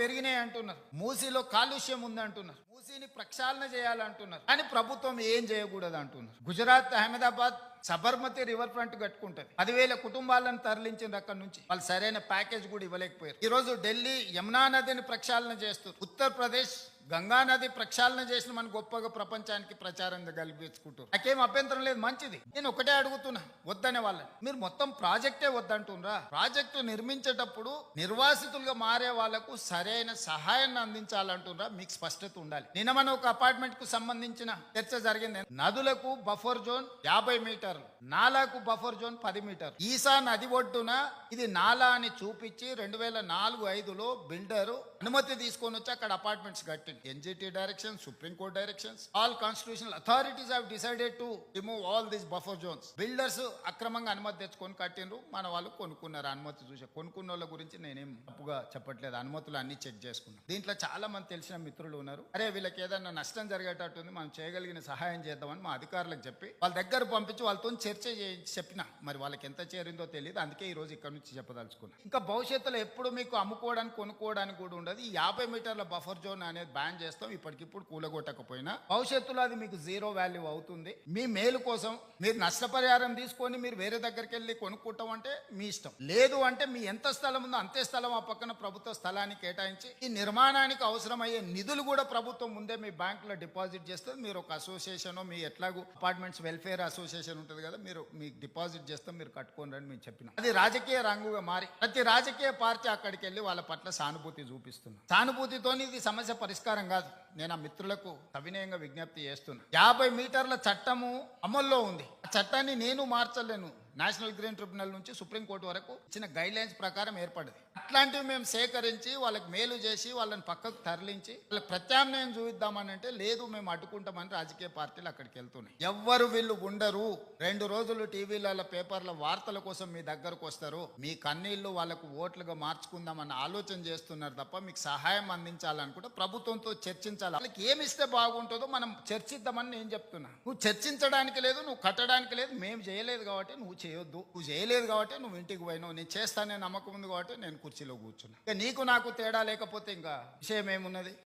పెరిగినాయి అంటున్నారు, మూసీలో కాలుష్యం ఉంది అంటున్నారు, మూసీని ప్రక్షాళన చేయాలంటున్నారు, కానీ ప్రభుత్వం ఏం చేయకూడదు అంటున్నారు. గుజరాత్ అహ్మదాబాద్ సబర్మతి రివర్ ఫ్రంట్ కట్టుకుంటది, 10,000 కుటుంబాలను తరలించిన అక్కడ నుంచి వాళ్ళు సరైన ప్యాకేజ్ కూడా ఇవ్వలేకపోయారు. ఈ రోజు ఢిల్లీ యమునా నదిని ప్రక్షాళన చేస్తూ, ఉత్తరప్రదేశ్ గంగా నది ప్రక్షాళన చేసిన మన గొప్పగా ప్రపంచానికి ప్రచారం కల్పించుకుంటారు. నాకేం అభ్యంతరం లేదు, మంచిది. నేను ఒకటే అడుగుతున్నా, వద్దనే వాళ్ళని మీరు మొత్తం ప్రాజెక్టే వద్దంటున్నారా? ప్రాజెక్టు నిర్మించేటప్పుడు నిర్వాసితులుగా మారే వాళ్లకు సరైన సహాయాన్ని అందించాలంటున్నారా? మీకు స్పష్టత ఉండాలి. నిన్న మన ఒక అపార్ట్మెంట్ కు సంబంధించిన చర్చ జరిగింది. నదులకు బఫర్ జోన్ 50 మీటర్లు, నాలాకు బఫర్ జోన్ 10 మీటర్లు. ఈసా నది ఒడ్డున ఇది నాలా అని చూపించి 2004-05లో బిల్డరు అనుమతి తీసుకొని వచ్చి అక్కడ అపార్ట్మెంట్స్ కట్టి NGT directions, Supreme Court directions, all constitutional authorities have decided to remove all these buffer zones. Builders అక్రమంగా అనుమతి తెచ్చుకొని కట్టిండ్రు, మన వాళ్ళు కొనుక్కున్నారు. అనుమతి చూసి కొనుక్కున్న వాళ్ళ గురించి నేనేం తప్పుగా చెప్పట్లేదు, అనుమతులు అన్ని చెక్ చేసుకున్నాను. దీంట్లో చాలా మంది తెలిసిన మిత్రులు ఉన్నారు, అరే వీళ్ళకి ఏదైనా నష్టం జరిగేటట్టుంది, మనం చేయగలిగిన సహాయం చేద్దామని మా అధికారులకు చెప్పి వాళ్ళ దగ్గర పంపించి వాళ్ళతో చర్చ చెప్పిన. మరి వాళ్ళకి ఎంత చేరిందో తెలియదు, అందుకే ఈ రోజు ఇక్కడ నుంచి చెప్పదలుచుకున్నాను. ఇంకా భవిష్యత్తులో ఎప్పుడు మీకు అమ్ముకోవడానికి కొనుక్కోవడానికి కూడా ఉండదు. ఈ 50 మీటర్ల బఫర్ జోన్ అనేది బ్యాన్ చేస్తాం, ఇప్పటికిప్పుడు కూలగొట్టకపోయినా భవిష్యత్తులో అది మీకు జీరో వాల్యూ అవుతుంది. మీ మేలు కోసం మీరు నష్టపరిహారం తీసుకొని మీరు వేరే దగ్గరికి వెళ్ళి కొనుక్కుంటాం అంటే మీ ఇష్టం. లేదు అంటే మీ ఎంత స్థలం ఉందో అంతే స్థలం ఆ పక్కన ప్రభుత్వ స్థలాన్ని కేటాయించి ఈ నిర్మాణానికి అవసరమయ్యే నిధులు కూడా ప్రభుత్వం ముందే మీ బ్యాంకులో డిపాజిట్ చేస్తుంది. మీరు ఒక అసోసియేషన్, మీ ఎట్లాగూ అపార్ట్మెంట్స్ వెల్ఫేర్ అసోసియేషన్ ఉంటుంది కదా, మీరు మీకు డిపాజిట్ చేస్తాం, మీరు కట్టుకోండి అని మేము చెప్పిన. అది రాజకీయ రంగుగా మారి ప్రతి రాజకీయ పార్టీ అక్కడికి వెళ్ళి వాళ్ళ పట్ల సానుభూతి చూపిస్తున్నారు. సానుభూతితో ఇది సమస్య పరిష్కారం కాదు. నేను ఆ మిత్రులకు సవినయంగా విజ్ఞప్తి చేస్తున్నా. 50 మీటర్ల చట్టము అమల్లో ఉంది. ఆ చట్టాన్ని నేను మార్చలేను. నేషనల్ గ్రీన్ ట్రిబ్యునల్ నుంచి సుప్రీంకోర్టు వరకు ఇచ్చిన గైడ్ లైన్స్ ప్రకారం ఏర్పడింది. అట్లాంటివి మేము సేకరించి వాళ్ళకి మేలు చేసి వాళ్ళని పక్కకు తరలించి వాళ్ళకి ప్రత్యామ్నాయం చూపిద్దామని అంటే లేదు, మేము అడ్డుకుంటామని రాజకీయ పార్టీలు అక్కడికి వెళ్తున్నాయి. ఎవ్వరు వీళ్ళు ఉండరు. 2 రోజులు టీవీల పేపర్ల వార్తల కోసం మీ దగ్గరకు వస్తారు, మీ కన్నీళ్లు వాళ్ళకు ఓట్లుగా మార్చుకుందామన్న ఆలోచన చేస్తున్నారు తప్ప మీకు సహాయం అందించాలనుకుంటే ప్రభుత్వంతో చర్చించాలి. వాళ్ళకి ఏమి ఇస్తే బాగుంటుందో మనం చర్చిద్దామని నేను చెప్తున్నా. నువ్వు చర్చించడానికి లేదు, నువ్వు కట్టడానికి లేదు, మేము చేయలేదు కాబట్టి నువ్వు చేయొద్దు. నువ్వు చేయలేదు కాబట్టి నువ్వు ఇంటికి పోయినావు, నేను చేస్తానే నమ్మకం ఉంది కాబట్టి నేను కుర్చీలో కూర్చున్నా. ఇక నీకు నాకు తేడా లేకపోతే ఇంకా విషయం ఏమున్నది?